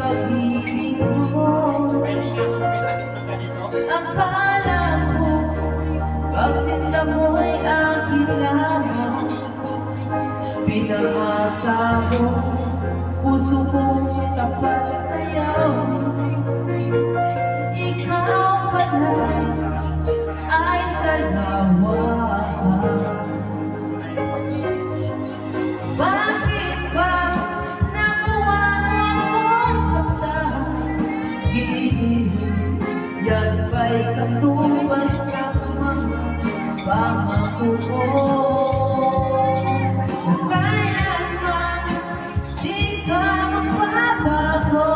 pag-ibig mo. Akala ko pagsinta mo'y akin lamang. Pinangasa mo puso kong tapat sa'yo. Ikaw pala ay salawa. Bakit ba nakuha mo akong saktan? Gilid, yan ba'y katumbas ng mga pangako ko? Kailanman di ka magbabago,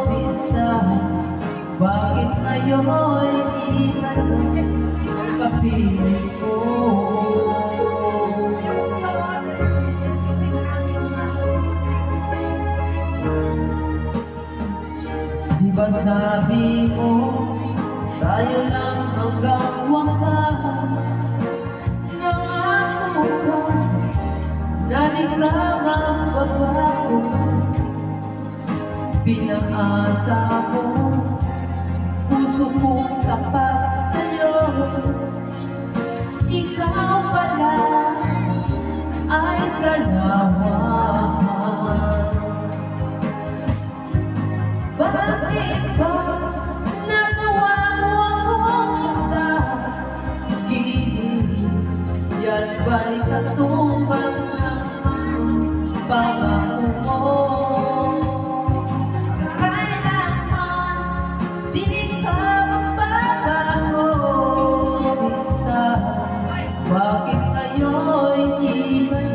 sinta. Bakit ngayon'y di ka kapiling ko? Diba sabi mo, tayo lang hanggang wakas. Nangako ka, na di ka magbabago. Pinang-asa mo, puso kong tapat sa'yo. Ikaw pala ay salawa. Bakit ba nagawa mo akong saktan? Gilid, yan ba'y katumbas ng pangako mo? Kailanman di ka magbabago, sinta. Bakit ngayon'y iba